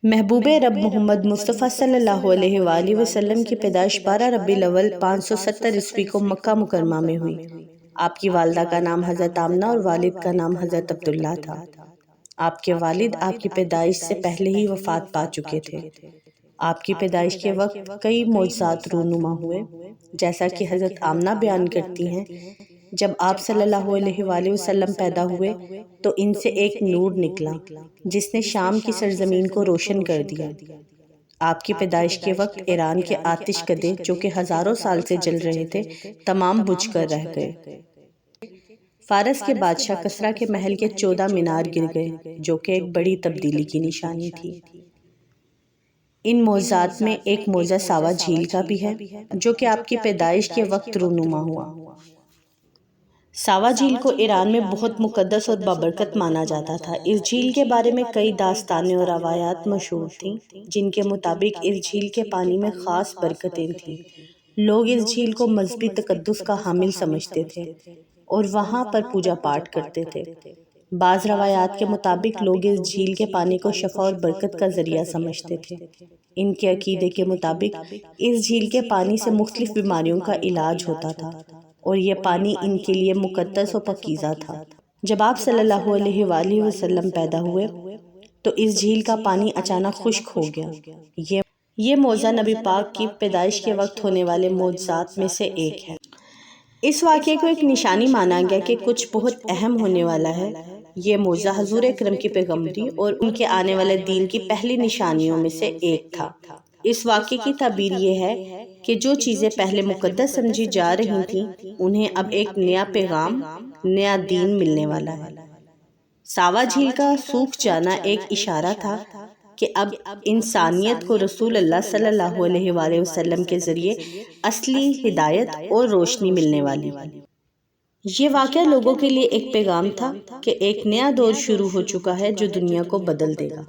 محبوب رب محمد مصطفیٰ صلی اللہ علیہ وآلہ وسلم کی پیدائش 12 ربیع الاول 570 عیسوی کو مکہ مکرمہ میں ہوئی۔ آپ کی والدہ کا نام حضرت آمنہ اور والد کا نام حضرت عبداللہ تھا۔ آپ کے والد آپ کی پیدائش سے پہلے ہی وفات پا چکے تھے۔ آپ کی پیدائش کے وقت کئی معجزات رونما ہوئے، جیسا کہ حضرت آمنہ بیان کرتی ہیں، جب آپ صلی اللہ علیہ وآلہ وسلم پیدا ہوئے تو ان سے ایک نور نکلا جس نے شام کی سرزمین کو روشن کر دیا۔ آپ کی پیدائش کے وقت ایران کے آتش کدے جو کہ ہزاروں سال سے جل رہے تھے تمام بجھ کر رہ گئے۔ فارس کے بادشاہ کسریٰ کے محل کے 14 مینار گر گئے جو کہ ایک بڑی تبدیلی کی نشانی تھی۔ ان معجزات میں ایک معجزہ ساوا جھیل کا بھی ہے جو کہ آپ کی پیدائش کے وقت رونما ہوا۔ ساوا جھیل کو ایران میں بہت مقدس اور بابرکت مانا جاتا تھا۔ اس جھیل کے بارے میں کئی داستانیں اور روایات مشہور تھیں جن کے مطابق اس جھیل کے پانی میں خاص برکتیں تھیں۔ لوگ اس جھیل کو مذہبی تقدس کا حامل سمجھتے تھے اور وہاں پر پوجا پاٹ کرتے تھے۔ بعض روایات کے مطابق لوگ اس جھیل کے پانی کو شفا اور برکت کا ذریعہ سمجھتے تھے۔ ان کے عقیدے کے مطابق اس جھیل کے پانی سے مختلف بیماریوں کا علاج ہوتا تھا اور یہ پانی ان کے لیے مقدس و پاکیزہ تھا۔ جب آپ صلی اللہ علیہ وآلہ وسلم پیدا ہوئے تو اس جھیل کا پانی اچانک خشک ہو گیا۔ یہ معجزہ نبی پاک کی پیدائش کے وقت ہونے والے معجزات میں سے ایک ہے۔ اس واقعے کو ایک نشانی مانا گیا کہ کچھ بہت اہم ہونے والا ہے۔ یہ معجزہ حضور اکرم کی پیغمبری اور ان کے آنے والے دین کی پہلی نشانیوں میں سے ایک تھا۔ اس واقعے کی تعبیر یہ ہے کہ جو چیزیں پہلے مقدس سمجھی جا رہی تھیں انہیں اب ایک نیا پیغام، نیا دین ملنے والا ہے۔ ساوا جھیل کا سوکھ جانا ایک اشارہ تھا کہ اب انسانیت کو رسول اللہ صلی اللہ علیہ وآلہ وسلم کے ذریعے اصلی ہدایت اور روشنی ملنے والی۔ یہ واقعہ لوگوں کے لیے ایک پیغام تھا کہ ایک نیا دور شروع ہو چکا ہے جو دنیا کو بدل دے گا۔